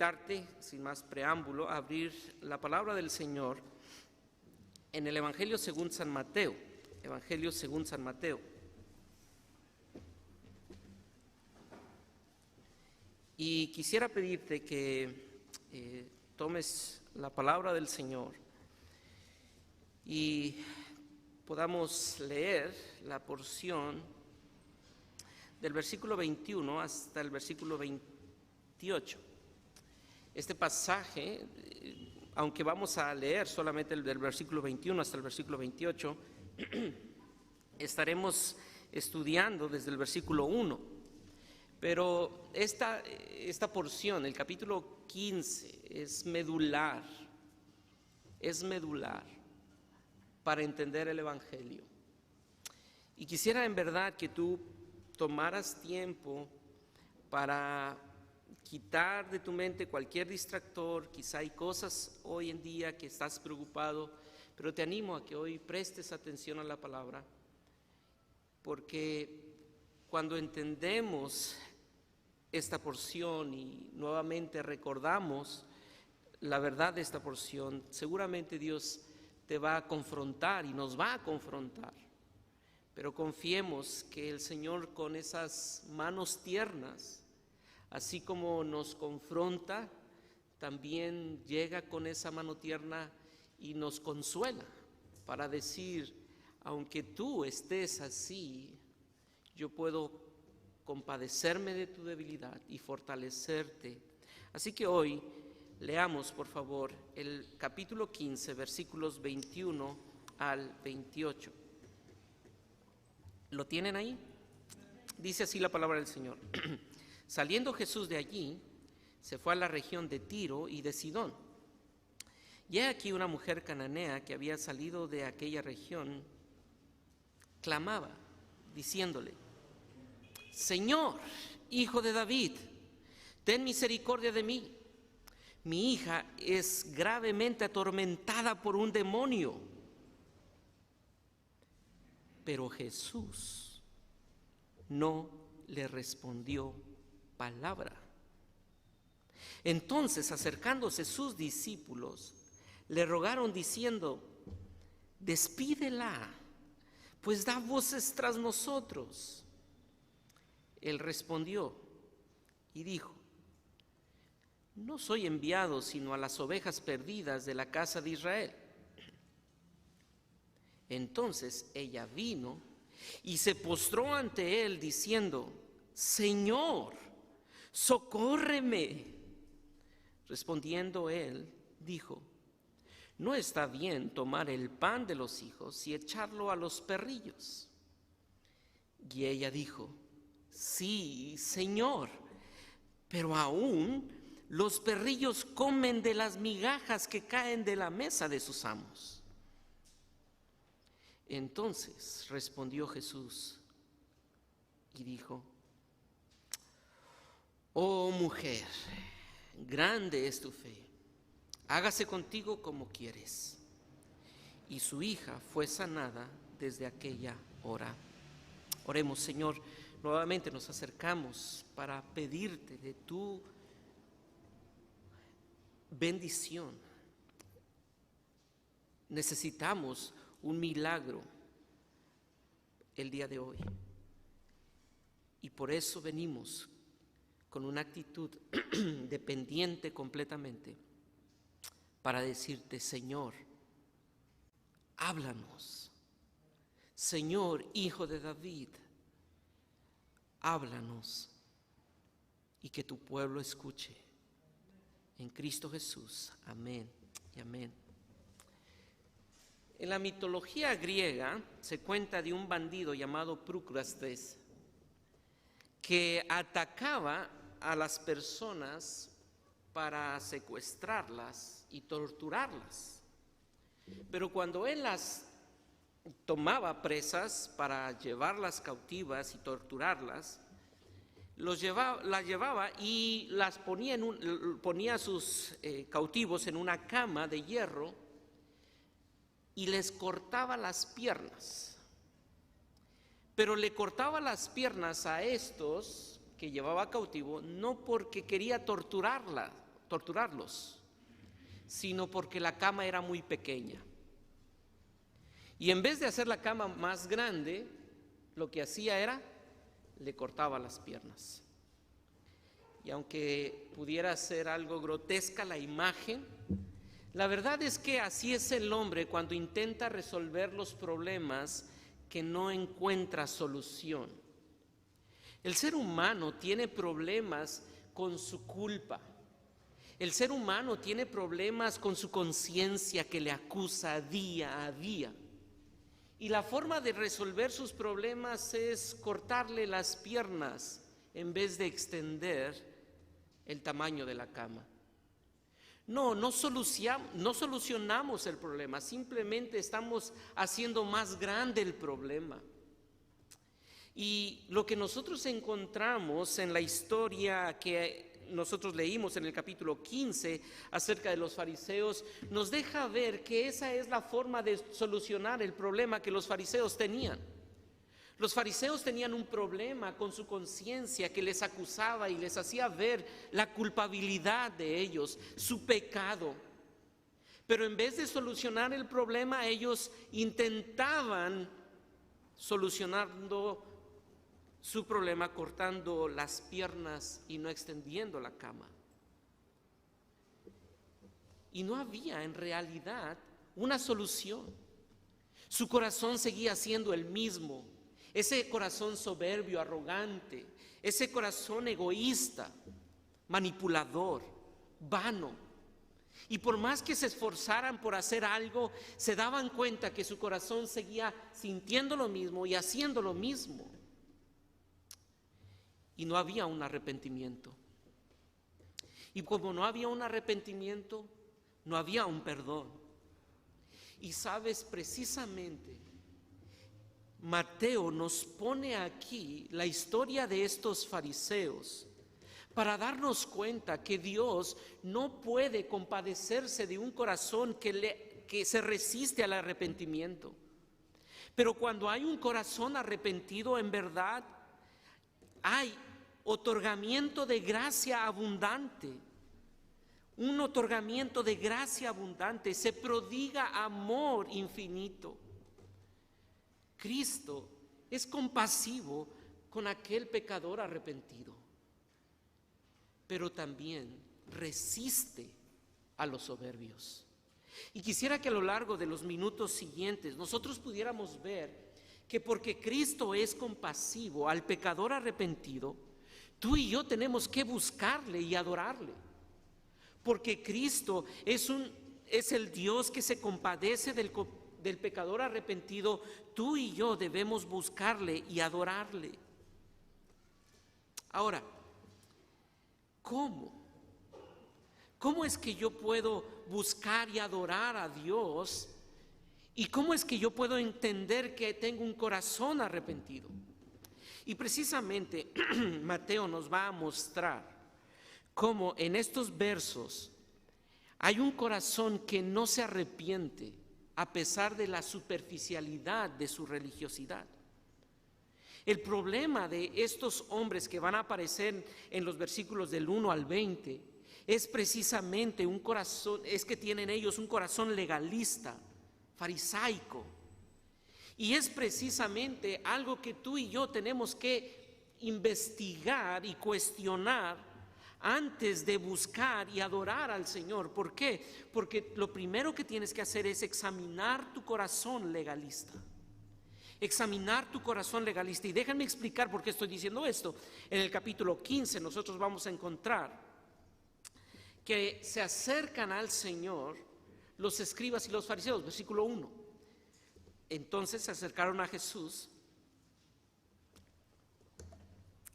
invitarte, sin más preámbulo, a abrir la palabra del Señor en el Evangelio según San Mateo. Evangelio según San Mateo. Y quisiera pedirte que tomes la palabra del Señor y podamos leer la porción del versículo 21 hasta el versículo 28. Este pasaje, aunque vamos a leer solamente el del versículo 21 hasta el versículo 28, estaremos estudiando desde el versículo 1. Pero esta porción, el capítulo 15, es medular para entender el Evangelio. Y quisiera en verdad que tú tomaras tiempo para quitar de tu mente cualquier distractor. Quizá hay cosas hoy en día que estás preocupado, pero te animo a que hoy prestes atención a la palabra, porque cuando entendemos esta porción y nuevamente recordamos la verdad de esta porción, seguramente Dios te va a confrontar y nos va a confrontar. Pero confiemos que el Señor, con esas manos tiernas, así como nos confronta, también llega con esa mano tierna y nos consuela para decir: aunque tú estés así, yo puedo compadecerme de tu debilidad y fortalecerte. Así que hoy leamos, por favor, el capítulo 15, versículos 21 al 28. ¿Lo tienen ahí? Dice así la palabra del Señor. Saliendo Jesús de allí, se fue a la región de Tiro y de Sidón. Y he aquí una mujer cananea que había salido de aquella región, clamaba, diciéndole: Señor, Hijo de David, ten misericordia de mí. Mi hija es gravemente atormentada por un demonio. Pero Jesús no le respondió palabra. Entonces, acercándose sus discípulos, le rogaron diciendo: despídela, pues da voces tras nosotros. Él respondió y dijo: no soy enviado sino a las ovejas perdidas de la casa de Israel. Entonces ella vino y se postró ante él diciendo: Señor, socórreme. Respondiendo él, dijo: no está bien tomar el pan de los hijos y echarlo a los perrillos. Y ella dijo: sí, Señor, pero aún los perrillos comen de las migajas que caen de la mesa de sus amos. Entonces respondió Jesús y dijo: oh mujer, grande es tu fe, hágase contigo como quieres. Y su hija fue sanada desde aquella hora. Oremos. Señor, nuevamente nos acercamos para pedirte de tu bendición. Necesitamos un milagro el día de hoy, y por eso venimos con una actitud dependiente completamente para decirte: Señor, háblanos. Señor, Hijo de David, háblanos, y que tu pueblo escuche. En Cristo Jesús. Amén y amén. En la mitología griega se cuenta de un bandido llamado Prócrates que atacaba a las personas para secuestrarlas y torturarlas. Pero cuando él las tomaba presas para llevarlas cautivas y torturarlas, las llevaba y las ponía a sus cautivos en una cama de hierro y les cortaba las piernas. Pero le cortaba las piernas a estos que llevaba cautivo no porque quería torturarlos, torturarlos, sino porque la cama era muy pequeña. Y en vez de hacer la cama más grande, lo que hacía era, le cortaba las piernas. Y aunque pudiera ser algo grotesca la imagen, la verdad es que así es el hombre cuando intenta resolver los problemas que no encuentra solución. El ser humano tiene problemas con su culpa. El ser humano tiene problemas con su conciencia que le acusa día a día. Y la forma de resolver sus problemas es cortarle las piernas en vez de extender el tamaño de la cama. No solucionamos el problema, simplemente estamos haciendo más grande el problema. Y lo que nosotros encontramos en la historia que nosotros leímos en el capítulo 15 acerca de los fariseos, nos deja ver que esa es la forma de solucionar el problema que los fariseos tenían. Los fariseos tenían un problema con su conciencia que les acusaba y les hacía ver la culpabilidad de ellos, su pecado. Pero en vez de solucionar el problema, ellos intentaban solucionando su problema cortando las piernas y no extendiendo la cama. Y no había en realidad una solución. Su corazón seguía siendo el mismo, ese corazón soberbio, arrogante, ese corazón egoísta, manipulador, vano. Y por más que se esforzaran por hacer algo, se daban cuenta que su corazón seguía sintiendo lo mismo y haciendo lo mismo. Y no había un arrepentimiento. Y como no había un arrepentimiento, no había un perdón. Y sabes, precisamente, Mateo nos pone aquí la historia de estos fariseos para darnos cuenta que Dios no puede compadecerse de un corazón que se resiste al arrepentimiento. Pero cuando hay un corazón arrepentido en verdad, hay otorgamiento de gracia abundante, un otorgamiento de gracia abundante, se prodiga amor infinito. Cristo es compasivo con aquel pecador arrepentido, pero también resiste a los soberbios. Y quisiera que a lo largo de los minutos siguientes nosotros pudiéramos ver que porque Cristo es compasivo al pecador arrepentido, tú y yo tenemos que buscarle y adorarle. Porque Cristo es el Dios que se compadece del pecador arrepentido, tú y yo debemos buscarle y adorarle. Ahora, ¿cómo? ¿Cómo es que yo puedo buscar y adorar a Dios? ¿Y cómo es que yo puedo entender que tengo un corazón arrepentido? Y precisamente Mateo nos va a mostrar cómo en estos versos hay un corazón que no se arrepiente a pesar de la superficialidad de su religiosidad. El problema de estos hombres que van a aparecer en los versículos del 1 al 20 es precisamente un corazón, es que tienen ellos un corazón legalista, farisaico. Y es precisamente algo que tú y yo tenemos que investigar y cuestionar antes de buscar y adorar al Señor. ¿Por qué? Porque lo primero que tienes que hacer es examinar tu corazón legalista. Examinar tu corazón legalista. Y déjenme explicar por qué estoy diciendo esto. En el capítulo 15 nosotros vamos a encontrar que se acercan al Señor los escribas y los fariseos, versículo 1. Entonces se acercaron a Jesús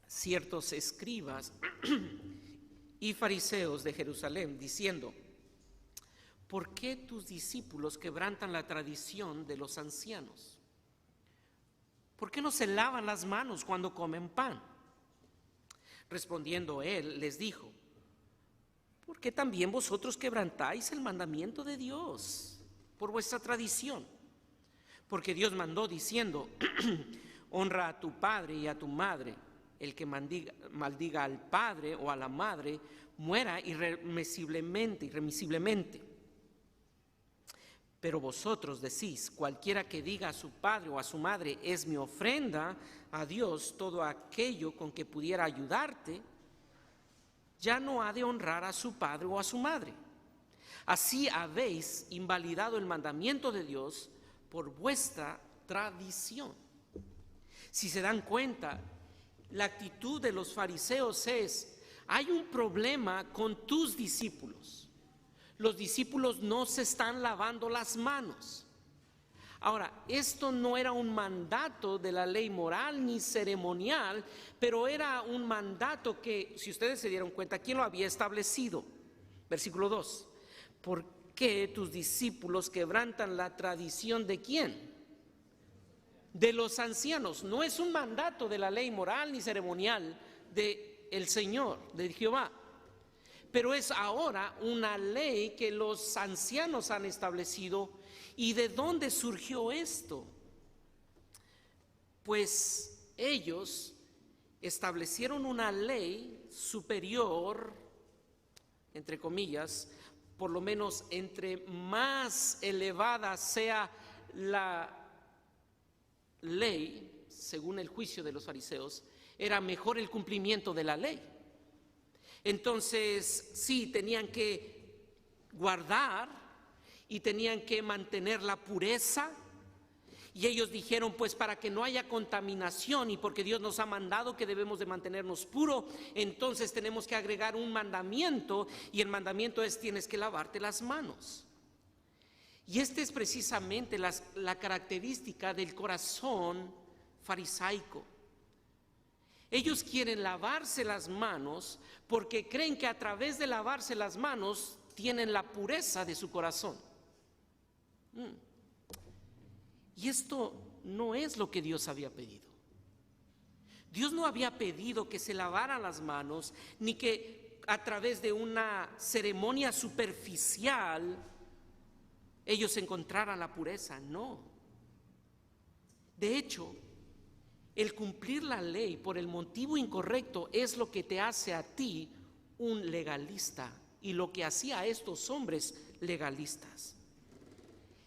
ciertos escribas y fariseos de Jerusalén, diciendo: ¿por qué tus discípulos quebrantan la tradición de los ancianos? ¿Por qué no se lavan las manos cuando comen pan? Respondiendo él, les dijo: ¿por qué también vosotros quebrantáis el mandamiento de Dios por vuestra tradición? Porque Dios mandó diciendo: honra a tu padre y a tu madre, el que maldiga al padre o a la madre muera irremisiblemente. Pero vosotros decís, cualquiera que diga a su padre o a su madre, es mi ofrenda a Dios, todo aquello con que pudiera ayudarte, ya no ha de honrar a su padre o a su madre. Así habéis invalidado el mandamiento de Dios por vuestra tradición. Si se dan cuenta, la actitud de los fariseos es: hay un problema con tus discípulos. Los discípulos no se están lavando las manos. Ahora, esto no era un mandato de la ley moral ni ceremonial, pero era un mandato que, si ustedes se dieron cuenta, ¿quién lo había establecido? Versículo 2. ¿Por qué tus discípulos quebrantan la tradición de quién? De los ancianos. No es un mandato de la ley moral ni ceremonial del Señor, de Jehová. Pero es ahora una ley que los ancianos han establecido. ¿Y de dónde surgió esto? Pues ellos establecieron una ley superior, entre comillas, por lo menos entre más elevada sea la ley, según el juicio de los fariseos, era mejor el cumplimiento de la ley. Entonces, sí, tenían que guardar y tenían que mantener la pureza. Y ellos dijeron, pues para que no haya contaminación y porque Dios nos ha mandado que debemos de mantenernos puros, entonces tenemos que agregar un mandamiento, y el mandamiento es: tienes que lavarte las manos. Y esta es precisamente la característica del corazón farisaico. Ellos quieren lavarse las manos porque creen que a través de lavarse las manos tienen la pureza de su corazón. Y esto no es lo que Dios había pedido. Dios no había pedido que se lavaran las manos, ni que a través de una ceremonia superficial ellos encontraran la pureza. No. De hecho, el cumplir la ley por el motivo incorrecto es lo que te hace a ti un legalista, y lo que hacía a estos hombres legalistas.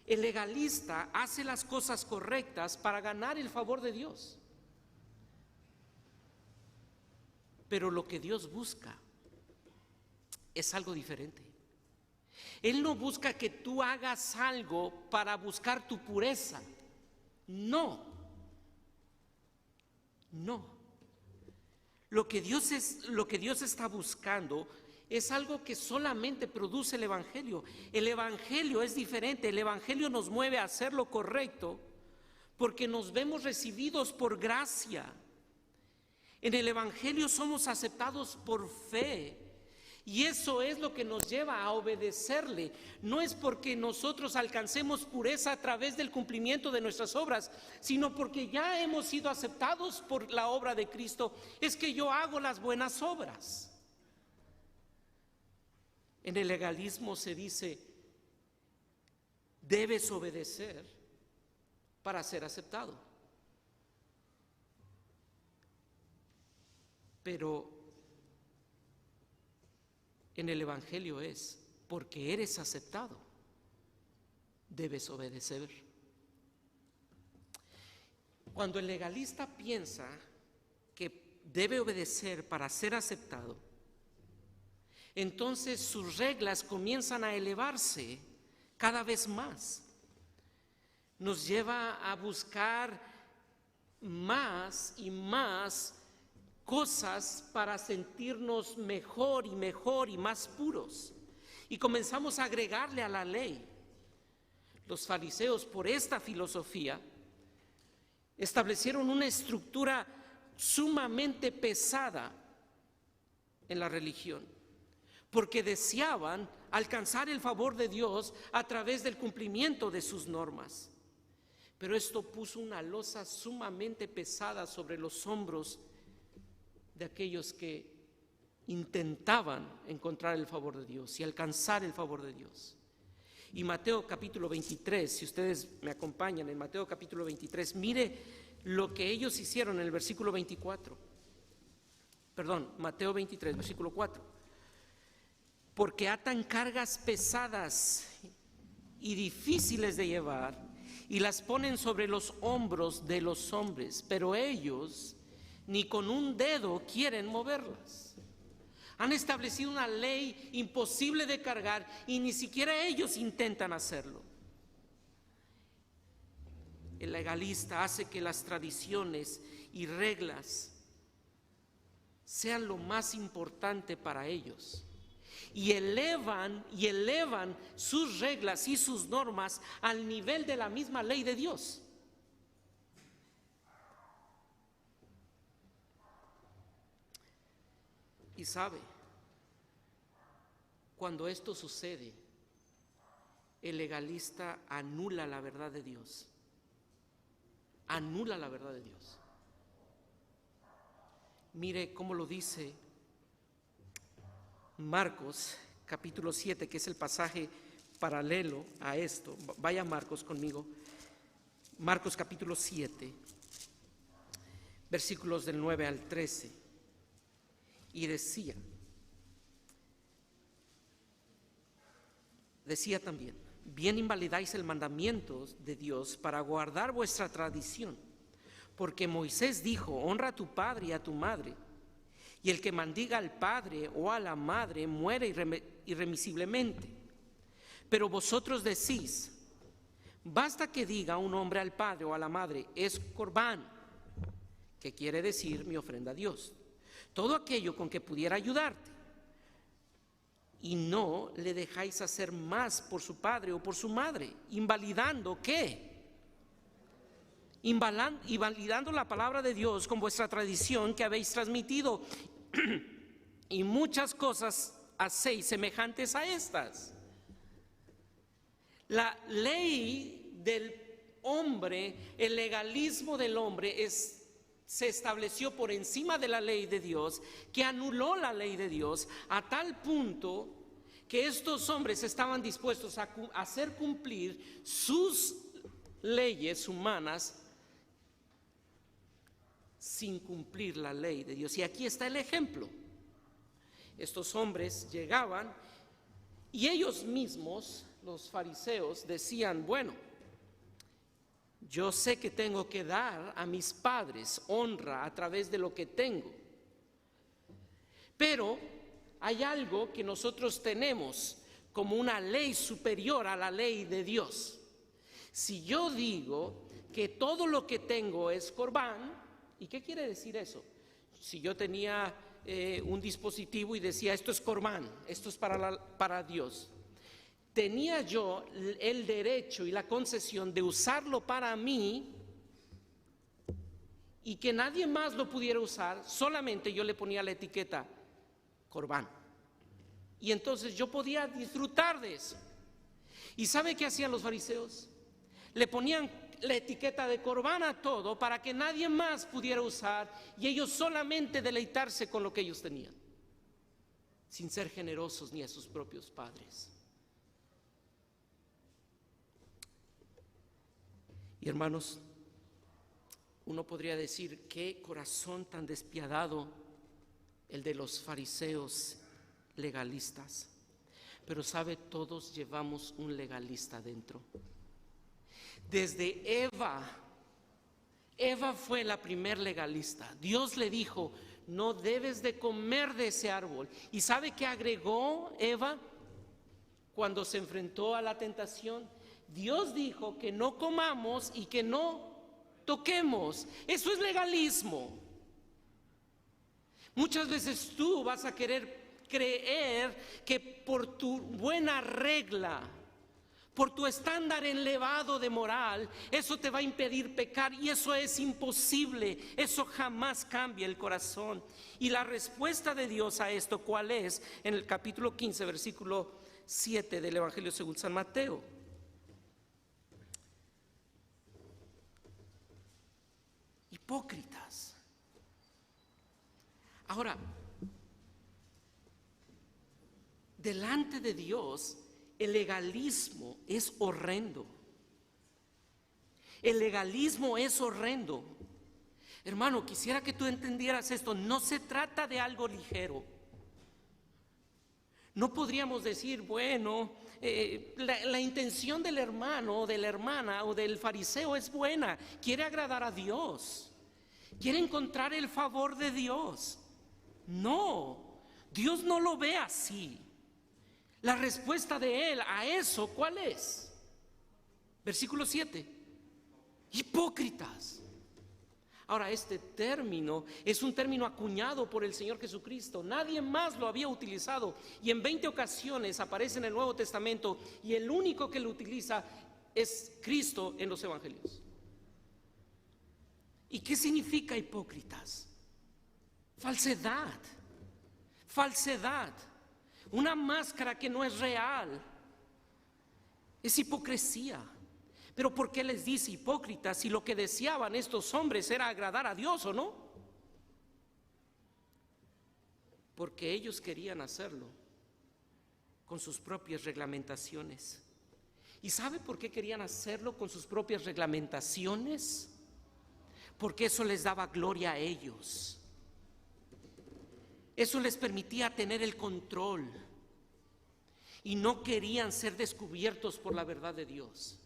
El legalista hace las cosas correctas para ganar el favor de Dios. Pero lo que Dios busca es algo diferente. Él no busca que tú hagas algo para buscar tu pureza. No. Lo que Dios está buscando es algo que solamente produce el Evangelio. El Evangelio es diferente. El Evangelio nos mueve a hacer lo correcto porque nos vemos recibidos por gracia. En el Evangelio somos aceptados por fe, y eso es lo que nos lleva a obedecerle. No es porque nosotros alcancemos pureza a través del cumplimiento de nuestras obras, sino porque ya hemos sido aceptados por la obra de Cristo. Es que yo hago las buenas obras. En el legalismo se dice: debes obedecer para ser aceptado. Pero en el Evangelio es: porque eres aceptado, debes obedecer. Cuando el legalista piensa que debe obedecer para ser aceptado, entonces sus reglas comienzan a elevarse cada vez más. Nos lleva a buscar más y más cosas para sentirnos mejor y más puros. Y comenzamos a agregarle a la ley. Los fariseos, por esta filosofía, establecieron una estructura sumamente pesada en la religión, porque deseaban alcanzar el favor de Dios a través del cumplimiento de sus normas. Pero esto puso una losa sumamente pesada sobre los hombros de aquellos que intentaban encontrar el favor de Dios y alcanzar el favor de Dios. Y Mateo capítulo 23, si ustedes me acompañan en Mateo capítulo 23, mire lo que ellos hicieron en el versículo 24. Mateo 23, versículo 4. Porque atan cargas pesadas y difíciles de llevar y las ponen sobre los hombros de los hombres, pero ellos ni con un dedo quieren moverlas. Han establecido una ley imposible de cargar y ni siquiera ellos intentan hacerlo. El legalista hace que las tradiciones y reglas sean lo más importante para ellos. Y elevan sus reglas y sus normas al nivel de la misma ley de Dios. Y sabe, cuando esto sucede, el legalista anula la verdad de Dios. Anula la verdad de Dios. Mire cómo lo dice Marcos capítulo 7, que es el pasaje paralelo a esto. Vaya Marcos conmigo. Marcos capítulo 7, versículos del 9 al 13. Y decía también: bien invalidáis el mandamiento de Dios para guardar vuestra tradición, porque Moisés dijo: honra a tu padre y a tu madre, y el que maldiga al padre o a la madre muere irremisiblemente. Pero vosotros decís: basta que diga un hombre al padre o a la madre, es corbán, que quiere decir mi ofrenda a Dios, todo aquello con que pudiera ayudarte, y no le dejáis hacer más por su padre o por su madre, invalidando ¿qué? Invalidando la palabra de Dios con vuestra tradición que habéis transmitido, y muchas cosas hacéis semejantes a estas. La ley del hombre, el legalismo del hombre se estableció por encima de la ley de Dios, que anuló la ley de Dios a tal punto que estos hombres estaban dispuestos a hacer cumplir sus leyes humanas sin cumplir la ley de Dios. Y aquí está el ejemplo. Estos hombres llegaban y ellos mismos, los fariseos, decían: bueno, yo sé que tengo que dar a mis padres honra a través de lo que tengo, pero hay algo que nosotros tenemos como una ley superior a la ley de Dios. Si yo digo que todo lo que tengo es corbán, ¿y qué quiere decir eso? Si yo tenía un dispositivo y decía: esto es corbán, esto es para Dios, tenía yo el derecho y la concesión de usarlo para mí y que nadie más lo pudiera usar, solamente yo le ponía la etiqueta corbán. Y entonces yo podía disfrutar de eso. ¿Y sabe qué hacían los fariseos? Le ponían la etiqueta de corbán a todo para que nadie más pudiera usar y ellos solamente deleitarse con lo que ellos tenían, sin ser generosos ni a sus propios padres. Y hermanos, uno podría decir: qué corazón tan despiadado el de los fariseos legalistas. Pero sabe, todos llevamos un legalista dentro. Desde Eva fue la primer legalista. Dios le dijo: no debes de comer de ese árbol. ¿Y sabe qué agregó Eva cuando se enfrentó a la tentación? Dios dijo que no comamos y que no toquemos. Eso es legalismo. Muchas veces tú vas a querer creer que por tu buena regla, por tu estándar elevado de moral, eso te va a impedir pecar, y eso es imposible. Eso jamás cambia el corazón. Y la respuesta de Dios a esto, ¿cuál es? En el capítulo 15, versículo 7 del Evangelio según San Mateo. Hipócritas. Ahora, delante de Dios, el legalismo es horrendo. El legalismo es horrendo. Hermano, quisiera que tú entendieras esto. No se trata de algo ligero. No podríamos decir, bueno, la intención del hermano, de la hermana o del fariseo es buena. Quiere agradar a Dios. Quiere encontrar el favor de Dios. No, Dios no lo ve así. La respuesta de Él a eso, ¿cuál es? Versículo 7. Hipócritas. Ahora, este término es un término acuñado por el Señor Jesucristo. Nadie más lo había utilizado. Y en 20 ocasiones aparece en el Nuevo Testamento. Y el único que lo utiliza es Cristo en los Evangelios. ¿Y qué significa hipócritas? Falsedad. Falsedad. Una máscara que no es real. Es hipocresía. Pero ¿por qué les dice hipócritas si lo que deseaban estos hombres era agradar a Dios o no? Porque ellos querían hacerlo con sus propias reglamentaciones. ¿Y sabe por qué querían hacerlo con sus propias reglamentaciones? Porque eso les daba gloria a ellos. Eso les permitía tener el control. Y no querían ser descubiertos por la verdad de Dios.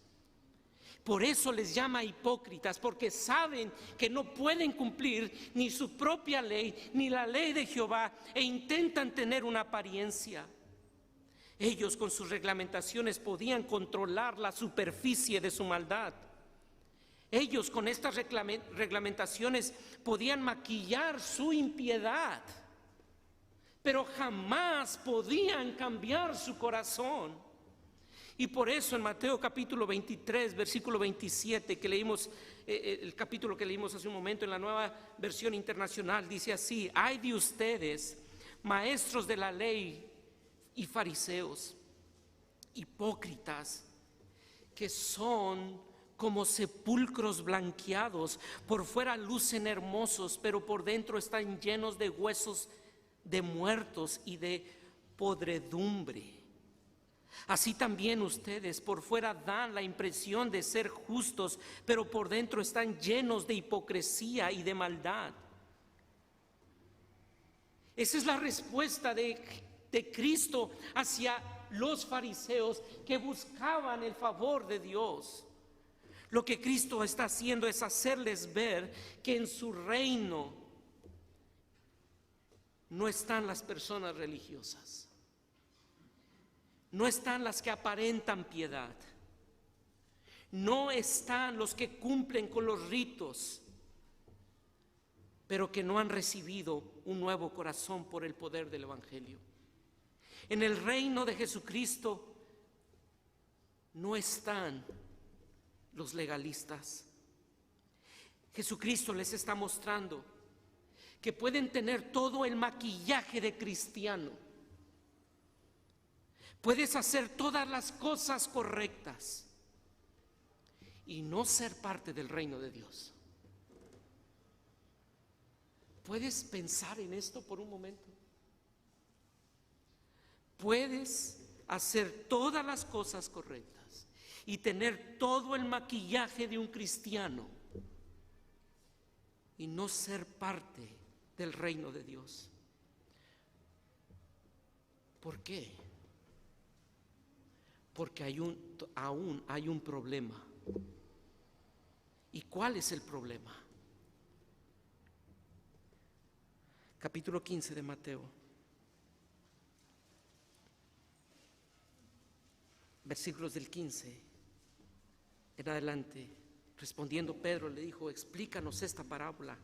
Por eso les llama hipócritas, porque saben que no pueden cumplir ni su propia ley, ni la ley de Jehová, e intentan tener una apariencia. Ellos con sus reglamentaciones podían controlar la superficie de su maldad. Ellos con estas reglamentaciones podían maquillar su impiedad, pero jamás podían cambiar su corazón. Y por eso en Mateo capítulo 23, versículo 27, que leímos, el capítulo que leímos hace un momento en la Nueva Versión Internacional, dice así: ay de ustedes, maestros de la ley y fariseos, hipócritas, que son como sepulcros blanqueados, por fuera lucen hermosos, pero por dentro están llenos de huesos de muertos y de podredumbre. Así también ustedes por fuera dan la impresión de ser justos, pero por dentro están llenos de hipocresía y de maldad. Esa es la respuesta de Cristo hacia los fariseos que buscaban el favor de Dios. Lo que Cristo está haciendo es hacerles ver que en su reino no están las personas religiosas. No están las que aparentan piedad. No están los que cumplen con los ritos, pero que no han recibido un nuevo corazón por el poder del Evangelio. En el reino de Jesucristo no están los legalistas. Jesucristo les está mostrando que pueden tener todo el maquillaje de cristiano. Puedes hacer todas las cosas correctas y no ser parte del reino de Dios. ¿Puedes pensar en esto por un momento? Puedes hacer todas las cosas correctas y tener todo el maquillaje de un cristiano y no ser parte del reino de Dios. ¿Por qué? Porque aún hay un problema. ¿Y cuál es el problema? Capítulo 15 de Mateo, versículos del 15 en adelante. Respondiendo Pedro le dijo: explícanos esta parábola.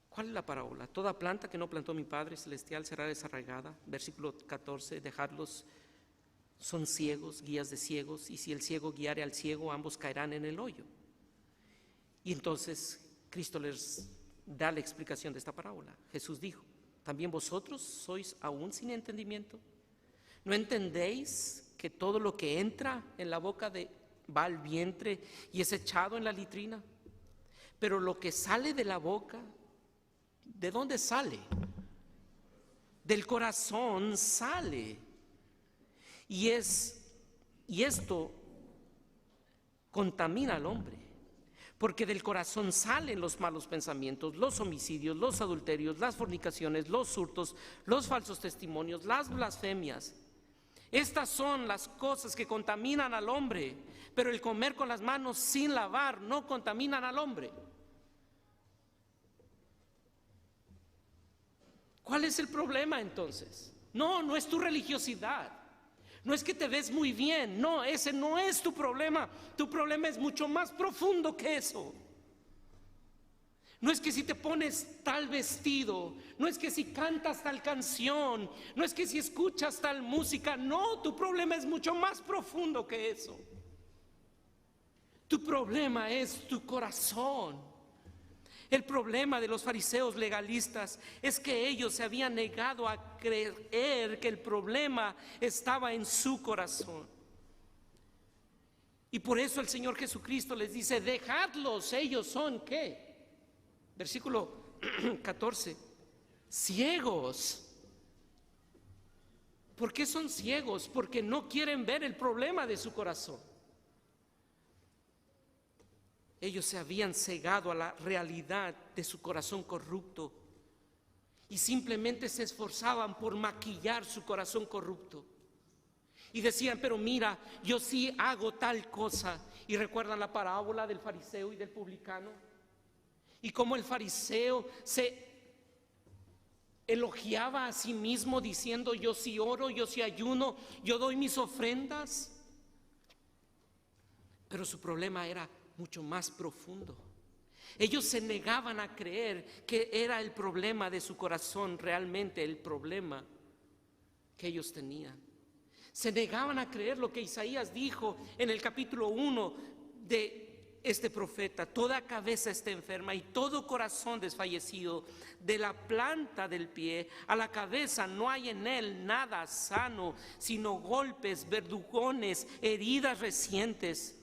¿Cuál es la parábola? Toda planta que no plantó mi Padre Celestial será desarraigada. Versículo 14, dejadlos, son ciegos, guías de ciegos, y si el ciego guiare al ciego, ambos caerán en el hoyo. Y entonces Cristo les da la explicación de esta parábola. Jesús dijo: ¿también vosotros sois aún sin entendimiento? ¿No entendéis que todo lo que entra en la boca va al vientre y es echado en la litrina? Pero lo que sale de la boca, ¿de dónde sale? Del corazón sale. Y esto contamina al hombre, Porque del corazón salen los malos pensamientos, los homicidios, los adulterios, las fornicaciones, los hurtos, los falsos testimonios, las blasfemias. Estas son las cosas que contaminan al hombre, pero el comer con las manos sin lavar no contaminan al hombre. ¿Cuál es el problema entonces? No es tu religiosidad. No es que te ves muy bien. No, ese no es tu problema. Tu problema es mucho más profundo que eso. No es que si te pones tal vestido, no es que si cantas tal canción, no es que si escuchas tal música. No, tu problema es mucho más profundo que eso. Tu problema es tu corazón. El problema de los fariseos legalistas es que ellos se habían negado a creer que el problema estaba en su corazón. Y por eso el Señor Jesucristo les dice: dejadlos, ellos son ¿qué? Versículo 14, ciegos. ¿Por qué son ciegos? Porque no quieren ver el problema de su corazón. Ellos se habían cegado a la realidad de su corazón corrupto y simplemente se esforzaban por maquillar su corazón corrupto. Y decían: pero mira, yo sí hago tal cosa. Y recuerdan la parábola del fariseo y del publicano. Y como el fariseo se elogiaba a sí mismo diciendo: yo sí oro, yo sí ayuno, yo doy mis ofrendas. Pero su problema era mucho más profundo. Ellos se negaban a creer que era el problema de su corazón realmente el problema que ellos tenían. Se negaban a creer lo que Isaías dijo en el capítulo 1 de este profeta: toda cabeza está enferma y todo corazón desfallecido, de la planta del pie a la cabeza no hay en él nada sano, sino golpes, verdugones, heridas recientes.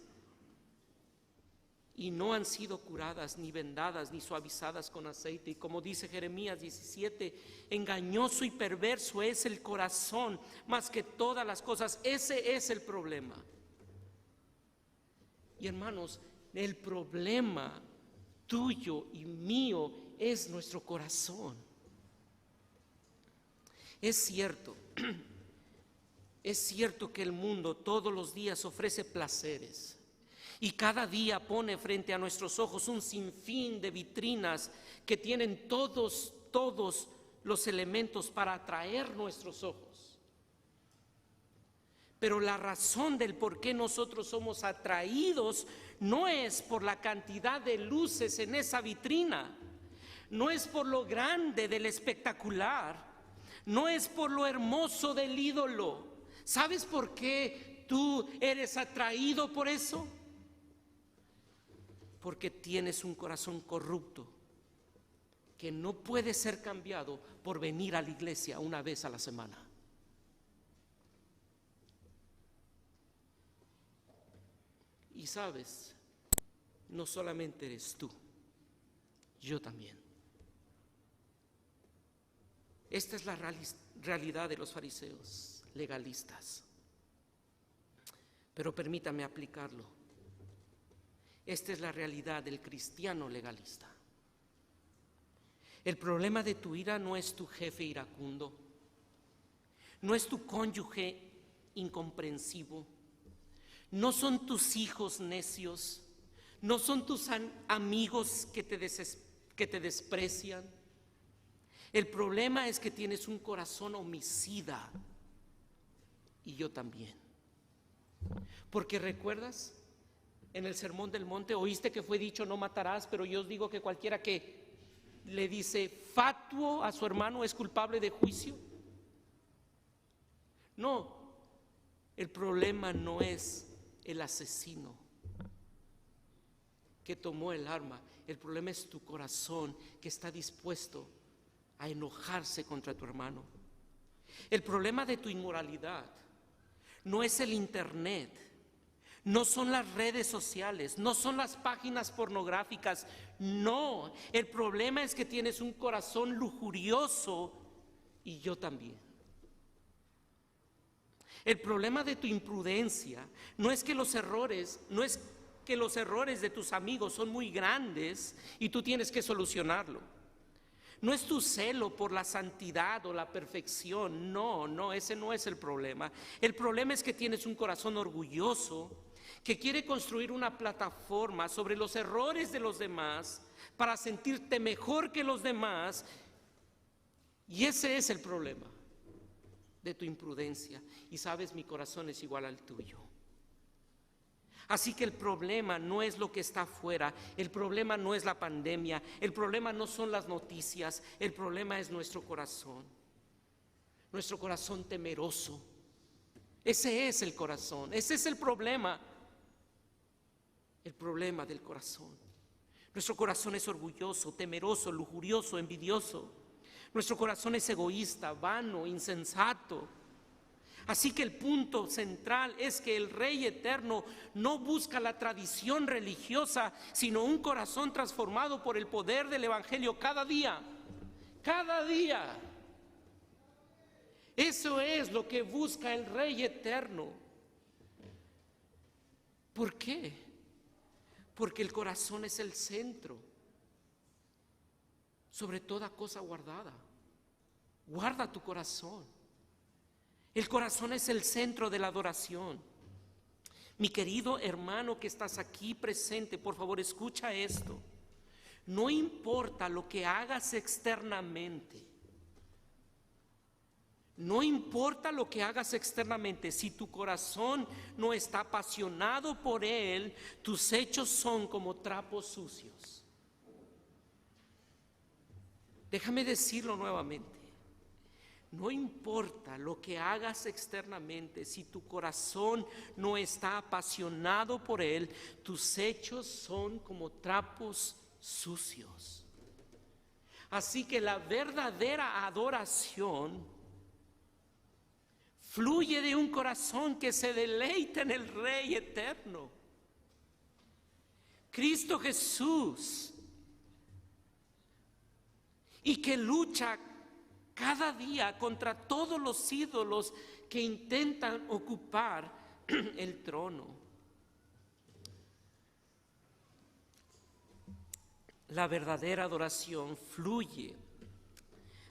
Y no han sido curadas, ni vendadas, ni suavizadas con aceite. Y como dice Jeremías 17, engañoso y perverso es el corazón más que todas las cosas. Ese es el problema. Y hermanos, el problema tuyo y mío es nuestro corazón. Es cierto que el mundo todos los días ofrece placeres. Y cada día pone frente a nuestros ojos un sinfín de vitrinas que tienen todos los elementos para atraer nuestros ojos. Pero la razón del por qué nosotros somos atraídos no es por la cantidad de luces en esa vitrina, no es por lo grande del espectacular, no es por lo hermoso del ídolo. ¿Sabes por qué tú eres atraído por eso? Porque tienes un corazón corrupto que no puede ser cambiado por venir a la iglesia una vez a la semana. Y sabes, no solamente eres tú, yo también. Esta es la realidad de los fariseos legalistas. Pero permítame aplicarlo. Esta es la realidad del cristiano legalista. El problema de tu ira no es tu jefe iracundo, no es tu cónyuge incomprensivo, no son tus hijos necios, no son tus amigos que te desprecian. El problema es que tienes un corazón homicida, y yo también. Porque ¿recuerdas? En el Sermón del Monte oíste que fue dicho: no matarás, pero yo os digo que cualquiera que le dice fatuo a su hermano es culpable de juicio. No, el problema no es el asesino que tomó el arma, el problema es tu corazón que está dispuesto a enojarse contra tu hermano. El problema de tu inmoralidad no es el internet, no son las redes sociales, no son las páginas pornográficas, no. El problema es que tienes un corazón lujurioso, y yo también. El problema de tu imprudencia no es que los errores que los errores de tus amigos son muy grandes y tú tienes que solucionarlo. No es tu celo por la santidad o la perfección, no, ese no es el problema. El problema es que tienes un corazón orgulloso que quiere construir una plataforma sobre los errores de los demás para sentirte mejor que los demás, y ese es el problema de tu imprudencia. Y sabes, mi corazón es igual al tuyo. Así que el problema no es lo que está afuera, el problema no es la pandemia, el problema no son las noticias, el problema es nuestro corazón temeroso. Ese es el corazón, ese es el problema del corazón. Nuestro corazón es orgulloso, temeroso, lujurioso, envidioso. Nuestro corazón es egoísta, vano, insensato. Así que el punto central es que el Rey Eterno no busca la tradición religiosa, sino un corazón transformado por el poder del Evangelio cada día. Cada día. Eso es lo que busca el Rey Eterno. ¿Por qué? Porque el corazón es el centro sobre toda cosa guardada. Guarda tu corazón. El corazón es el centro de la adoración. Mi querido hermano que estás aquí presente, por favor, escucha esto. No importa lo que hagas externamente. No importa lo que hagas externamente, si tu corazón no está apasionado por Él, tus hechos son como trapos sucios. Déjame decirlo nuevamente. No importa lo que hagas externamente, si tu corazón no está apasionado por Él, tus hechos son como trapos sucios. Así que la verdadera adoración fluye de un corazón que se deleita en el Rey Eterno, Cristo Jesús, y que lucha cada día contra todos los ídolos que intentan ocupar el trono. La verdadera adoración fluye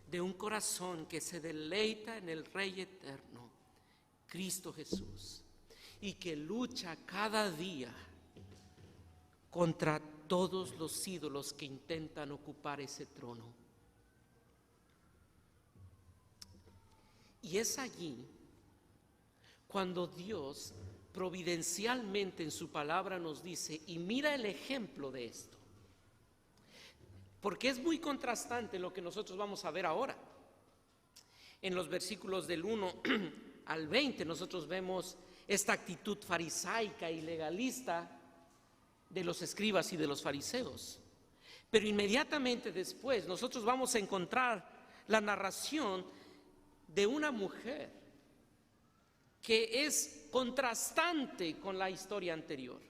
de un corazón que se deleita en el Rey Eterno, Cristo Jesús, y que lucha cada día contra todos los ídolos que intentan ocupar ese trono. Y es allí cuando Dios providencialmente en su palabra nos dice, y mira el ejemplo de esto, porque es muy contrastante lo que nosotros vamos a ver ahora. En los versículos del 1 al 20 nosotros vemos esta actitud farisaica y legalista de los escribas y de los fariseos. Pero inmediatamente después nosotros vamos a encontrar la narración de una mujer que es contrastante con la historia anterior.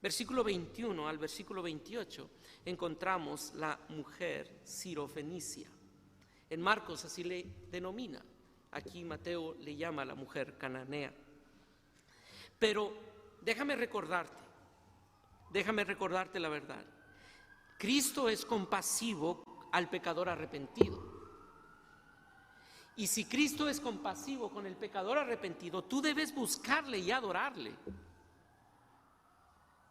Versículo 21 al versículo 28 encontramos la mujer sirofenicia. En Marcos así le denomina, aquí Mateo le llama a la mujer cananea. Pero déjame recordarte la verdad. Cristo es compasivo al pecador arrepentido. Y si Cristo es compasivo con el pecador arrepentido, tú debes buscarle y adorarle.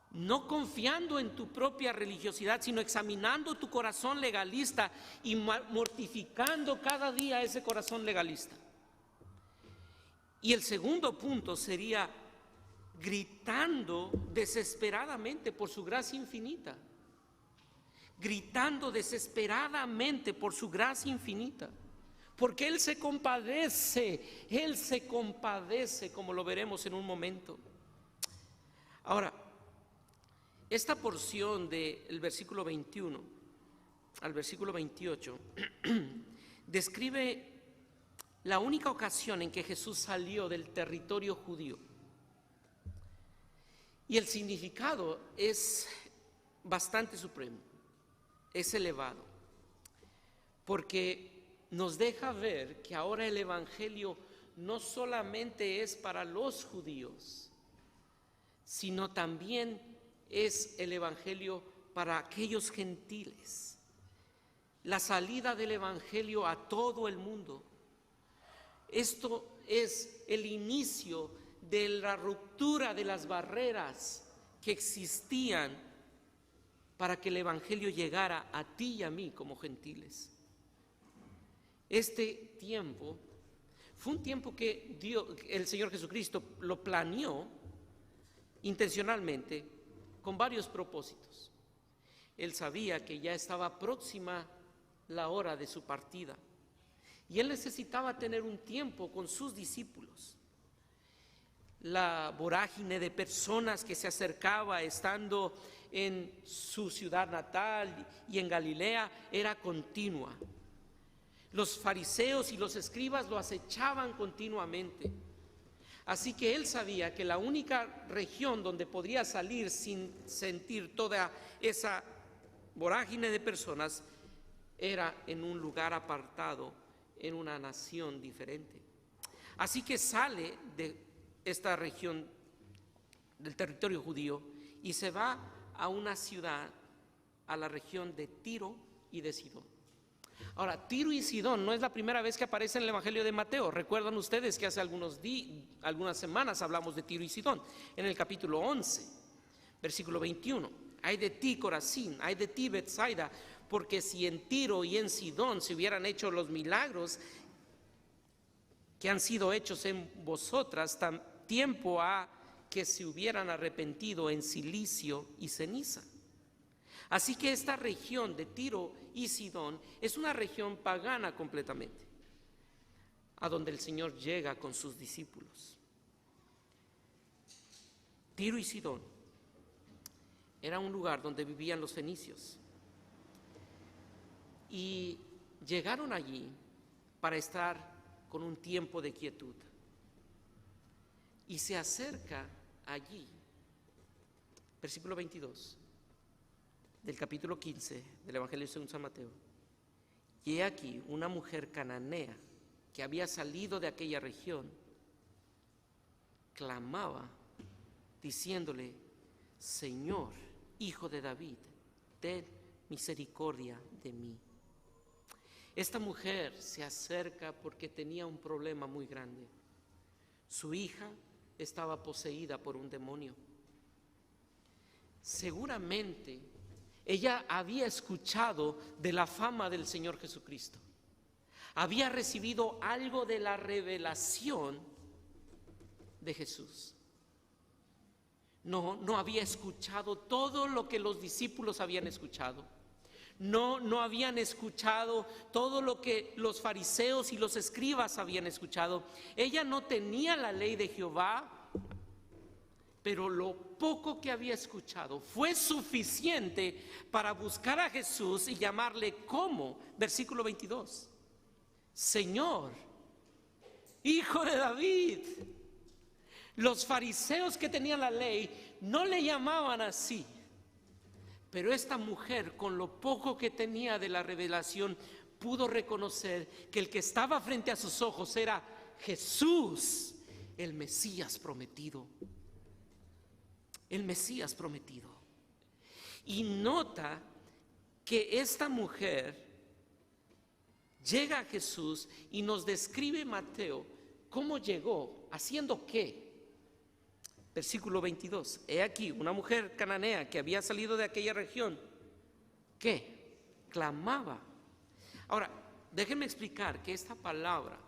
No confiando en tu propia religiosidad, sino examinando tu corazón legalista y mortificando cada día ese corazón legalista. Y el segundo punto sería gritando desesperadamente por su gracia infinita. Gritando desesperadamente por su gracia infinita. Porque Él se compadece, como lo veremos en un momento. Ahora, esta porción del versículo 21 al versículo 28 describe la única ocasión en que Jesús salió del territorio judío. Y el significado es bastante supremo, es elevado, porque nos deja ver que ahora el Evangelio no solamente es para los judíos, sino también es el evangelio para aquellos gentiles, la salida del evangelio a todo el mundo. Esto es el inicio de la ruptura de las barreras que existían para que el evangelio llegara a ti y a mí como gentiles. Este tiempo fue un tiempo que el Señor Jesucristo lo planeó intencionalmente con varios propósitos. Él sabía que ya estaba próxima la hora de su partida y él necesitaba tener un tiempo con sus discípulos. La vorágine de personas que se acercaba estando en su ciudad natal y en Galilea era continua. Los fariseos y los escribas lo acechaban continuamente. Así que él sabía que la única región donde podría salir sin sentir toda esa vorágine de personas era en un lugar apartado, en una nación diferente. Así que sale de esta región del territorio judío y se va a una ciudad, a la región de Tiro y de Sidón. Ahora, Tiro y Sidón no es la primera vez que aparece en el Evangelio de Mateo. Recuerdan ustedes que hace algunas semanas hablamos de Tiro y Sidón, en el capítulo 11, versículo 21. Ay de ti, Corazín, ay de ti, Betsaida, porque si en Tiro y en Sidón se hubieran hecho los milagros que han sido hechos en vosotras, tiempo ha que se hubieran arrepentido en cilicio y ceniza. Así que esta región de Tiro y Sidón es una región pagana completamente, a donde el Señor llega con sus discípulos. Tiro y Sidón era un lugar donde vivían los fenicios y llegaron allí para estar con un tiempo de quietud. Y se acerca allí, versículo 22 del capítulo 15 del Evangelio según San Mateo. Y he aquí una mujer cananea que había salido de aquella región, clamaba diciéndole: Señor, Hijo de David, ten misericordia de mí. Esta mujer se acerca porque tenía un problema muy grande. Su hija estaba poseída por un demonio. Seguramente ella había escuchado de la fama del Señor Jesucristo. Había recibido algo de la revelación de Jesús. No había escuchado todo lo que los discípulos habían escuchado. No habían escuchado todo lo que los fariseos y los escribas habían escuchado. Ella no tenía la ley de Jehová, pero lo poco que había escuchado fue suficiente para buscar a Jesús y llamarle como, versículo 22, Señor, Hijo de David. Los fariseos que tenían la ley no le llamaban así, pero esta mujer, con lo poco que tenía de la revelación, pudo reconocer que el que estaba frente a sus ojos era Jesús, el Mesías prometido. El Mesías prometido. Y nota que esta mujer llega a Jesús y nos describe Mateo cómo llegó, haciendo qué. Versículo 22. He aquí una mujer cananea que había salido de aquella región. ¿Qué? Clamaba. Ahora, déjenme explicar que esta palabra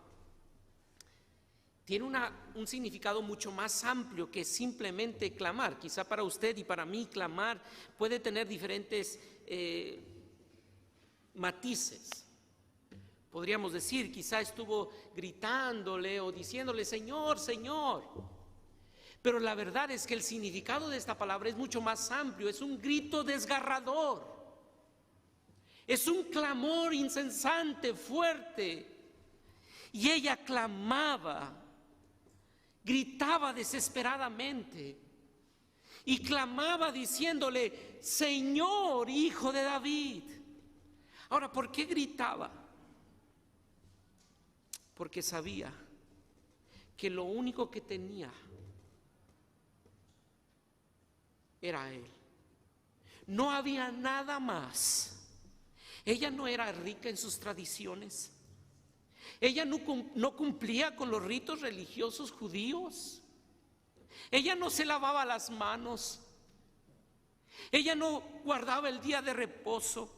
tiene un significado mucho más amplio que simplemente clamar. Quizá para usted y para mí clamar puede tener diferentes matices. Podríamos decir, quizá estuvo gritándole o diciéndole, Señor, Señor. Pero la verdad es que el significado de esta palabra es mucho más amplio. Es un grito desgarrador. Es un clamor incesante, fuerte. Y ella clamaba, gritaba desesperadamente y clamaba diciéndole, Señor, Hijo de David. Ahora, ¿por qué gritaba? Porque sabía que lo único que tenía era Él. No había nada más. Ella no era rica en sus tradiciones. Ella no cumplía con los ritos religiosos judíos. Ella no se lavaba las manos. Ella no guardaba el día de reposo.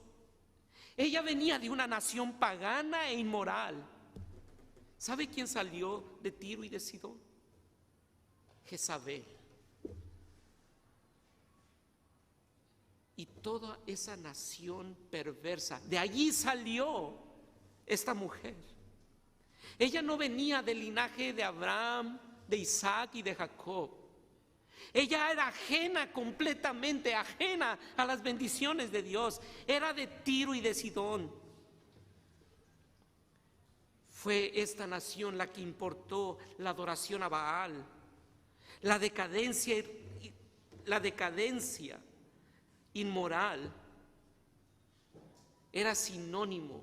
Ella venía de una nación pagana e inmoral. ¿Sabe quién salió de Tiro y de Sidón? Jezabel. Y toda esa nación perversa, de allí salió esta mujer. Ella no venía del linaje de Abraham, de Isaac y de Jacob. Ella era ajena, completamente ajena a las bendiciones de Dios. Era de Tiro y de Sidón. Fue esta nación la que importó la adoración a Baal, la decadencia inmoral. Era sinónimo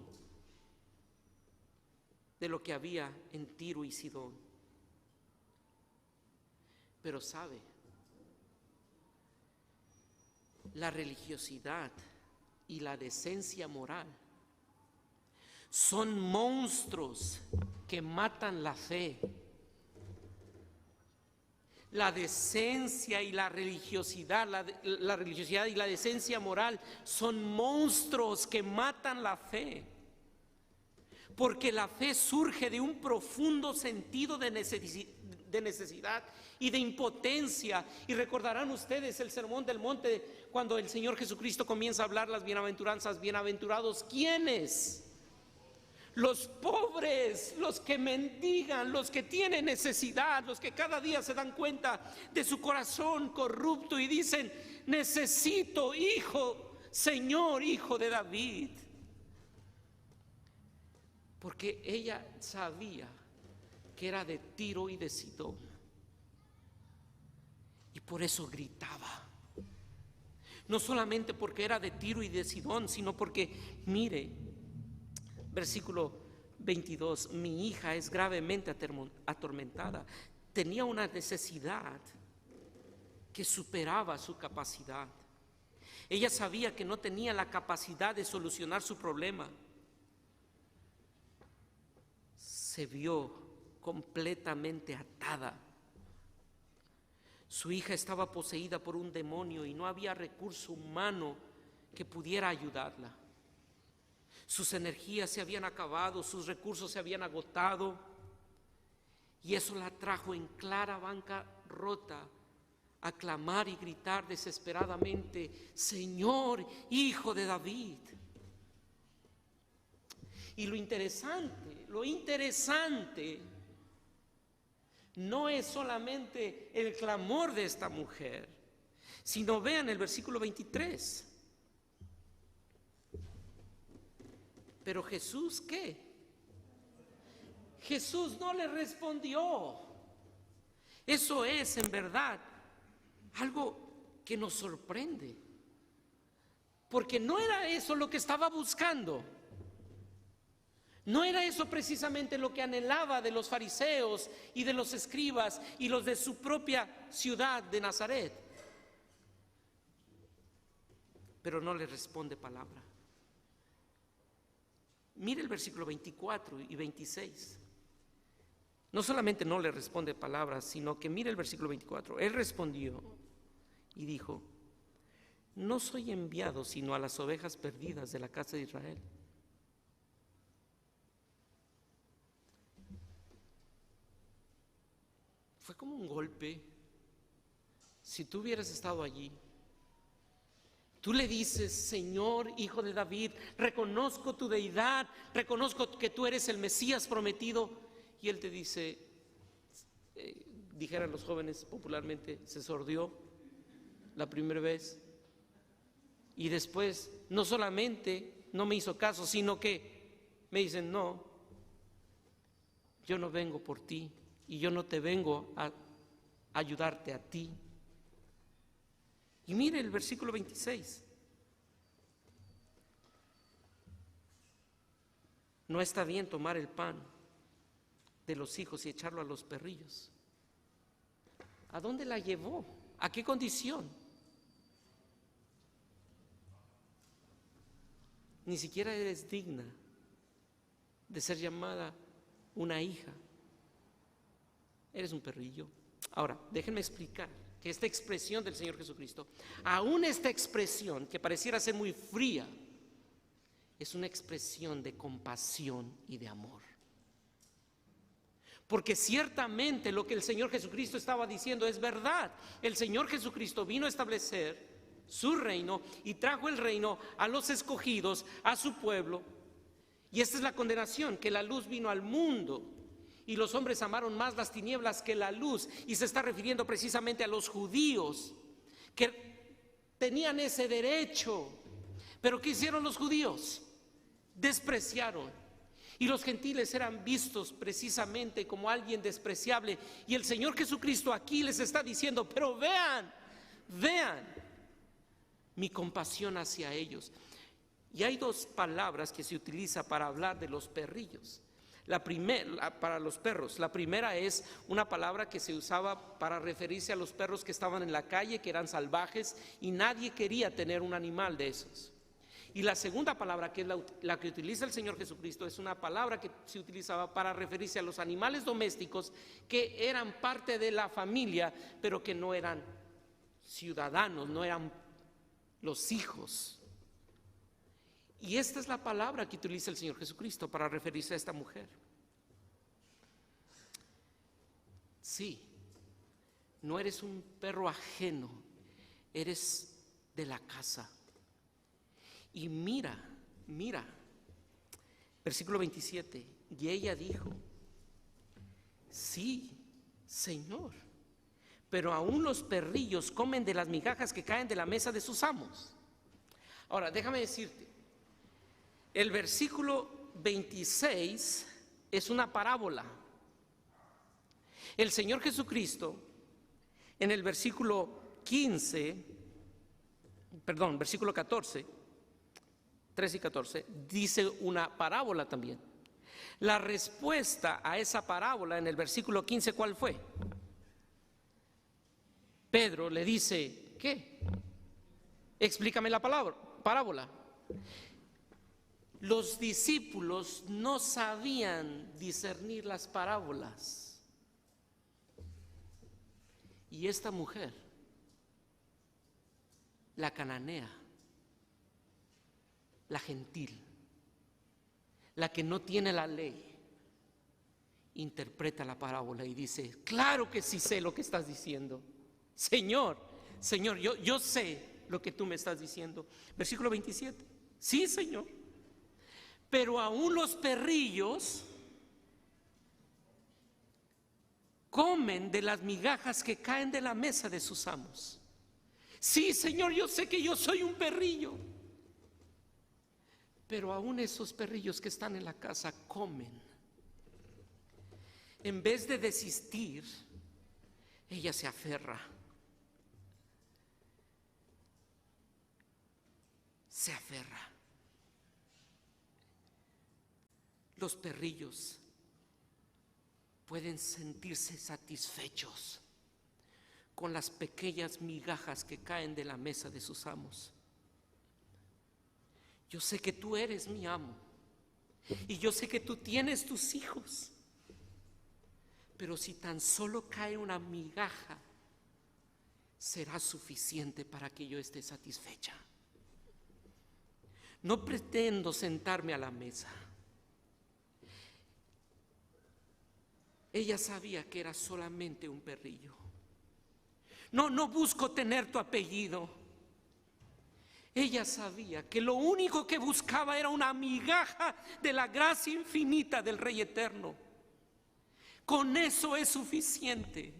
de lo que había en Tiro y Sidón. Pero sabe, la religiosidad y la decencia moral son monstruos que matan la fe. La decencia y la religiosidad, la religiosidad y la decencia moral son monstruos que matan la fe. Porque la fe surge de un profundo sentido de necesidad y de impotencia. Y recordarán ustedes el Sermón del Monte, cuando el Señor Jesucristo comienza a hablar las bienaventuranzas. Bienaventurados, ¿quiénes? Los pobres, los que mendigan, los que tienen necesidad, los que cada día se dan cuenta de su corazón corrupto y dicen: necesito, hijo, Señor, hijo de David. Porque ella sabía que era de Tiro y de Sidón, y por eso gritaba. No solamente porque era de Tiro y de Sidón, sino porque, mire, versículo 22, mi hija es gravemente atormentada. Tenía una necesidad que superaba su capacidad. Ella sabía que no tenía la capacidad de solucionar su problema. Se vio completamente atada. Su hija estaba poseída por un demonio y no había recurso humano que pudiera ayudarla. Sus energías se habían acabado, sus recursos se habían agotado, y eso la trajo en clara bancarrota a clamar y gritar desesperadamente: Señor, hijo de David. Y lo interesante no es solamente el clamor de esta mujer, sino vean el versículo 23. Pero Jesús, ¿qué? Jesús no le respondió. Eso es, en verdad, algo que nos sorprende, porque no era eso lo que estaba buscando. No era eso precisamente lo que anhelaba de los fariseos y de los escribas y los de su propia ciudad de Nazaret. Pero no le responde palabra. Mire el versículo 24 y 26. No solamente no le responde palabras, sino que mire el versículo 24. Él respondió y dijo: no soy enviado sino a las ovejas perdidas de la casa de Israel. Fue como un golpe. Si tú hubieras estado allí, tú le dices: Señor, hijo de David, reconozco tu deidad, reconozco que tú eres el Mesías prometido. Y él te dice, dijeran los jóvenes popularmente, se sordió la primera vez. Y después no solamente no me hizo caso, sino que me dicen: no, yo no vengo por ti y yo no te vengo a ayudarte a ti. Y mire el versículo 26. No está bien tomar el pan de los hijos y echarlo a los perrillos. ¿A dónde la llevó? ¿A qué condición? ni siquiera eres digna de ser llamada una hija. Eres un perrillo. Ahora, déjenme explicar que esta expresión del Señor Jesucristo, aún esta expresión que pareciera ser muy fría, es una expresión de compasión y de amor. Porque ciertamente lo que el Señor Jesucristo estaba diciendo es verdad. El Señor Jesucristo vino a establecer su reino y trajo el reino a los escogidos, a su pueblo. Y esta es la condenación, que la luz vino al mundo y los hombres amaron más las tinieblas que la luz. Y se está refiriendo precisamente a los judíos que tenían ese derecho. Pero ¿qué hicieron los judíos? Despreciaron. Y los gentiles eran vistos precisamente como alguien despreciable. Y el Señor Jesucristo aquí les está diciendo: pero vean mi compasión hacia ellos. Y hay dos palabras que se utiliza para hablar de los perrillos. La primera, para los perros, la primera es una palabra que se usaba para referirse a los perros que estaban en la calle, que eran salvajes y nadie quería tener un animal de esos. Y la segunda palabra, que es la que utiliza el Señor Jesucristo, es una palabra que se utilizaba para referirse a los animales domésticos que eran parte de la familia, pero que no eran ciudadanos, no eran los hijos. Y esta es la palabra que utiliza el Señor Jesucristo para referirse a esta mujer. Sí, no eres un perro ajeno, eres de la casa. Y mira, versículo 27, y ella dijo: sí, Señor, pero aún los perrillos comen de las migajas que caen de la mesa de sus amos. Ahora, déjame decirte, el versículo 26 es una parábola. El Señor Jesucristo, en el versículo 14, 13 y 14, dice una parábola también. La respuesta a esa parábola en el versículo 15, ¿cuál fue? Pedro le dice: ¿qué? Explícame la parábola. Los discípulos no sabían discernir las parábolas. Y esta mujer, la cananea, la gentil, la que no tiene la ley, interpreta la parábola y dice: claro que sí sé lo que estás diciendo. Señor, yo sé lo que tú me estás diciendo. Versículo 27. Sí, Señor. Pero aún los perrillos comen de las migajas que caen de la mesa de sus amos. Sí, Señor, yo sé que yo soy un perrillo. Pero aún esos perrillos que están en la casa comen. En vez de desistir, ella se aferra. Se aferra. Los perrillos pueden sentirse satisfechos con las pequeñas migajas que caen de la mesa de sus amos. Yo sé que tú eres mi amo y yo sé que tú tienes tus hijos, pero si tan solo cae una migaja, será suficiente para que yo esté satisfecha. No pretendo sentarme a la mesa. Ella sabía que era solamente un perrillo. No busco tener tu apellido. Ella sabía que lo único que buscaba era una migaja de la gracia infinita del Rey Eterno. Con eso es suficiente.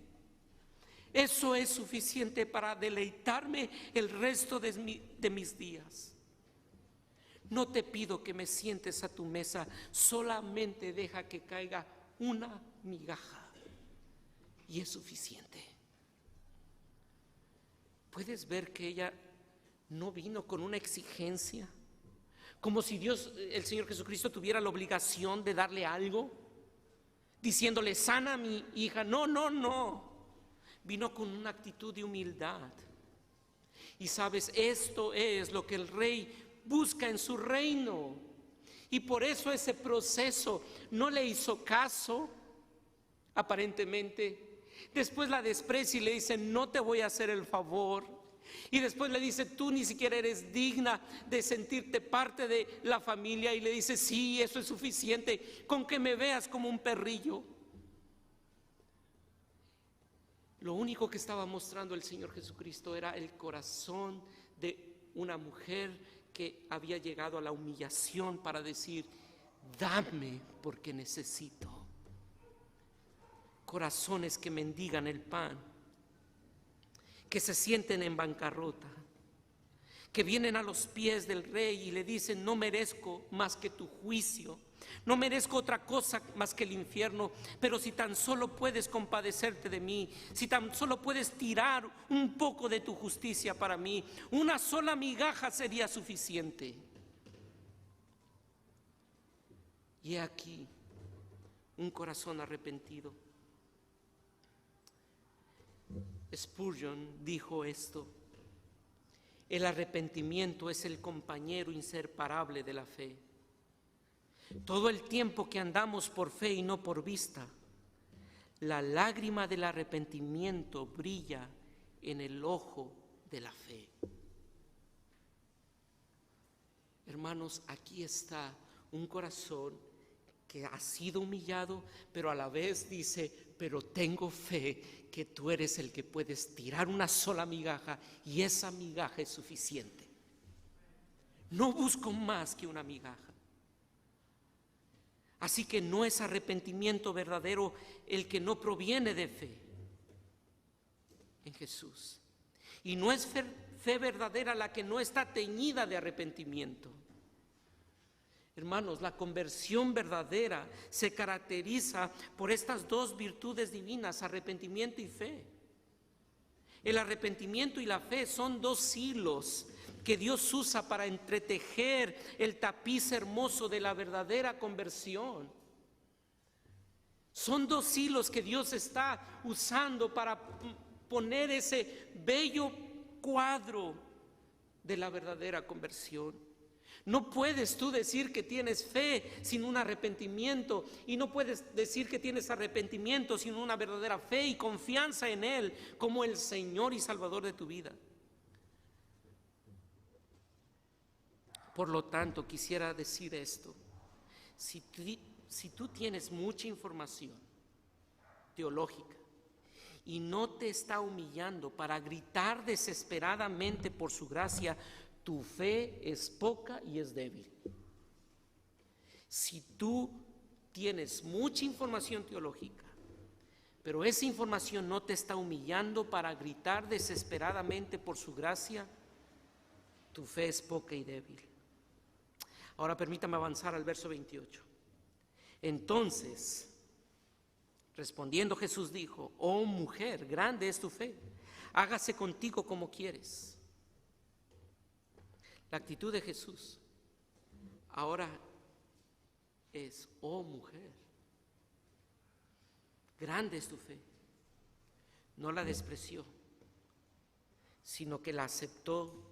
Eso es suficiente para deleitarme el resto de mis días. No te pido que me sientes a tu mesa, solamente deja que caiga una migaja y es suficiente. ¿Puedes ver que ella no vino con una exigencia? Como si Dios, el Señor Jesucristo, tuviera la obligación de darle algo, diciéndole: sana a mi hija. No. Vino con una actitud de humildad. Y sabes, esto es lo que el Rey busca en su reino. Y por eso ese proceso no le hizo caso, aparentemente. Después la desprecia y le dice, no te voy a hacer el favor. Y después le dice, tú ni siquiera eres digna de sentirte parte de la familia. Y le dice, sí, eso es suficiente, con que me veas como un perrillo. Lo único que estaba mostrando el Señor Jesucristo era el corazón de una mujer que había llegado a la humillación para decir, dame porque necesito. Corazones que mendigan el pan, que se sienten en bancarrota, que vienen a los pies del rey y le dicen, no merezco más que tu juicio, no merezco otra cosa más que el infierno, pero si tan solo puedes compadecerte de mí, si tan solo puedes tirar un poco de tu justicia para mí, una sola migaja sería suficiente. Y he aquí un corazón arrepentido. Spurgeon dijo esto: el arrepentimiento es el compañero inseparable de la fe. Todo el tiempo que andamos por fe y no por vista, la lágrima del arrepentimiento brilla en el ojo de la fe. Hermanos, aquí está un corazón que ha sido humillado, pero a la vez dice, pero tengo fe que tú eres el que puedes tirar una sola migaja y esa migaja es suficiente. No busco más que una migaja. Así que no es arrepentimiento verdadero el que no proviene de fe en Jesús. Y no es fe verdadera la que no está teñida de arrepentimiento. Hermanos, la conversión verdadera se caracteriza por estas dos virtudes divinas, arrepentimiento y fe. El arrepentimiento y la fe son dos hilos que Dios usa para entretejer el tapiz hermoso de la verdadera conversión. Son dos hilos que Dios está usando para poner ese bello cuadro de la verdadera conversión. No puedes tú decir que tienes fe sin un arrepentimiento, y no puedes decir que tienes arrepentimiento sin una verdadera fe y confianza en Él como el Señor y Salvador de tu vida. Por lo tanto, quisiera decir esto: si tú tienes mucha información teológica y no te está humillando para gritar desesperadamente por su gracia, tu fe es poca y es débil. Si tú tienes mucha información teológica, pero esa información no te está humillando para gritar desesperadamente por su gracia, tu fe es poca y débil. Ahora permítame avanzar al verso 28. Entonces, respondiendo Jesús dijo, oh mujer, grande es tu fe, hágase contigo como quieres. La actitud de Jesús ahora es, oh mujer, grande es tu fe. No la despreció, sino que la aceptó,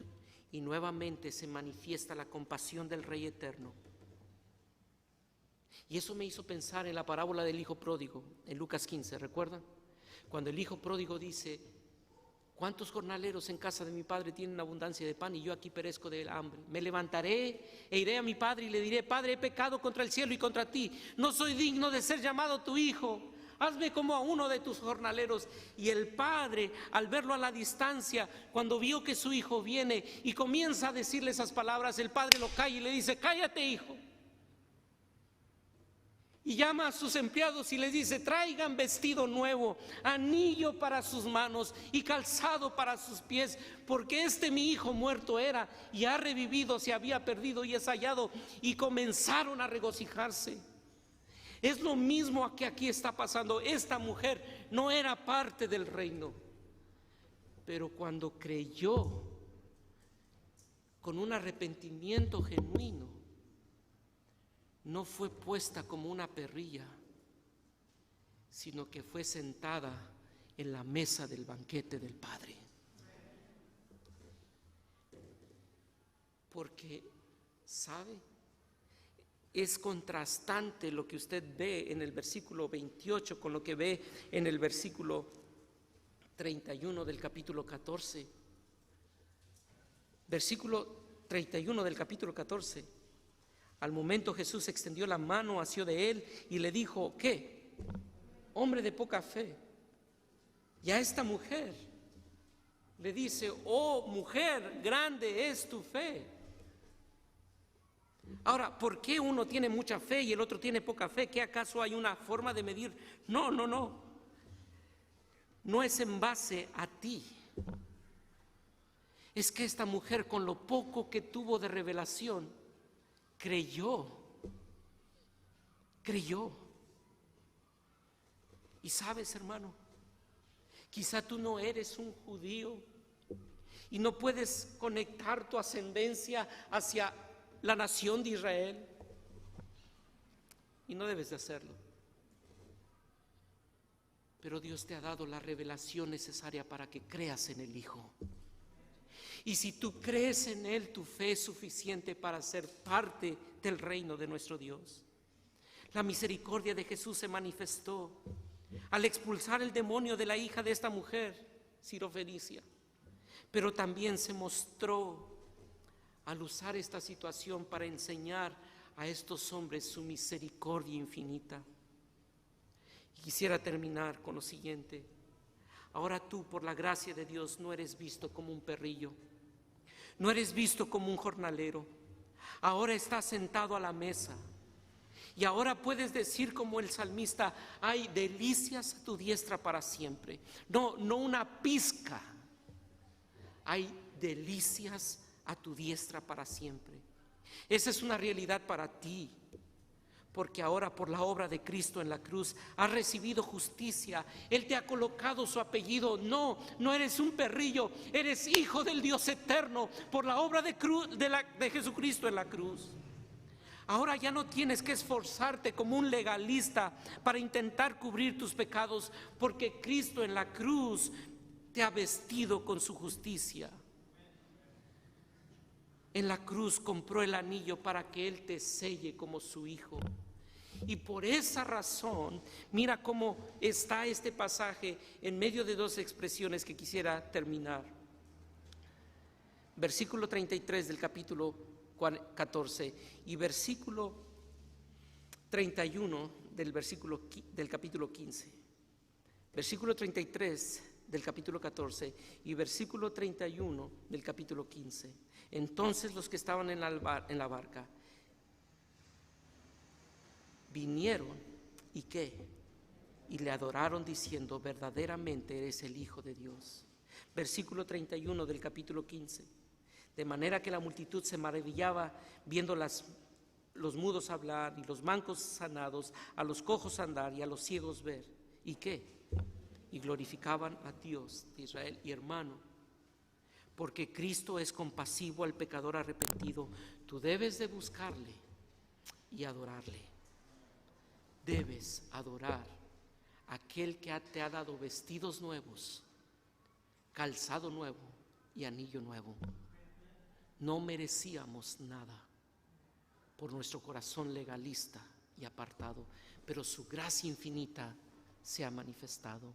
y nuevamente se manifiesta la compasión del Rey Eterno. Y eso me hizo pensar en la parábola del hijo pródigo, en Lucas 15, ¿recuerdan? Cuando el hijo pródigo dice, ¿cuántos jornaleros en casa de mi padre tienen abundancia de pan y yo aquí perezco de hambre? Me levantaré e iré a mi padre y le diré, Padre, he pecado contra el cielo y contra ti, no soy digno de ser llamado tu hijo, hazme como a uno de tus jornaleros. Y el padre, al verlo a la distancia, cuando vio que su hijo viene y comienza a decirle esas palabras, el padre lo calla y le dice, cállate, hijo. Y llama a sus empleados y les dice, traigan vestido nuevo, anillo para sus manos y calzado para sus pies, porque este mi hijo muerto era y ha revivido, se había perdido y es hallado. Y comenzaron a regocijarse. Es lo mismo que aquí está pasando. Esta mujer no era parte del reino, pero cuando creyó con un arrepentimiento genuino, no fue puesta como una perrilla, sino que fue sentada en la mesa del banquete del Padre. Porque ¿Sabe? Es contrastante lo que usted ve en el versículo 28 con lo que ve en el versículo 31 del capítulo 14. Versículo 31 del capítulo 14. Al momento Jesús extendió la mano hacia de él y le dijo, ¿qué? Hombre de poca fe. Y a esta mujer le dice, oh mujer, grande es tu fe. Ahora, ¿por qué uno tiene mucha fe y el otro tiene poca fe? ¿Qué acaso hay una forma de medir? No. No es en base a ti. Es que esta mujer, con lo poco que tuvo de revelación, creyó. Y sabes, hermano, quizá tú no eres un judío y no puedes conectar tu ascendencia hacia la nación de Israel, y no debes de hacerlo. Pero Dios te ha dado la revelación necesaria para que creas en el Hijo. Y si tú crees en Él, tu fe es suficiente para ser parte del reino de nuestro Dios. La misericordia de Jesús se manifestó al expulsar el demonio de la hija de esta mujer, Sirofenicia, pero también se mostró al usar esta situación para enseñar a estos hombres su misericordia infinita. Y quisiera terminar con lo siguiente. Ahora tú, por la gracia de Dios, no eres visto como un perrillo, no eres visto como un jornalero. Ahora estás sentado a la mesa y ahora puedes decir como el salmista, hay delicias a tu diestra para siempre. No una pizca, hay delicias a tu diestra para siempre. Esa es una realidad para ti, porque ahora por la obra de Cristo en la cruz has recibido justicia. Él te ha colocado su apellido. No eres un perrillo, eres hijo del Dios eterno por la obra de Jesucristo en la cruz. Ahora ya no tienes que esforzarte como un legalista para intentar cubrir tus pecados, porque Cristo en la cruz te ha vestido con su justicia. En la cruz compró el anillo para que Él te selle como su hijo. Y por esa razón, mira cómo está este pasaje en medio de dos expresiones que quisiera terminar. Versículo 33 del capítulo 14 y versículo 31 del capítulo 15. Versículo 33 del capítulo 14 y versículo 31 del capítulo 15. Entonces los que estaban en la barca vinieron y ¿qué? Y le adoraron diciendo, verdaderamente eres el Hijo de Dios. Versículo 31 del capítulo 15. De manera que la multitud se maravillaba viendo los mudos hablar y los mancos sanados, a los cojos andar y a los ciegos ver. ¿Y qué? Y glorificaban a Dios de Israel. Y hermano, porque Cristo es compasivo al pecador arrepentido, tú debes de buscarle y adorarle. Debes adorar a aquel que te ha dado vestidos nuevos, calzado nuevo y anillo nuevo. No merecíamos nada por nuestro corazón legalista y apartado, pero su gracia infinita se ha manifestado.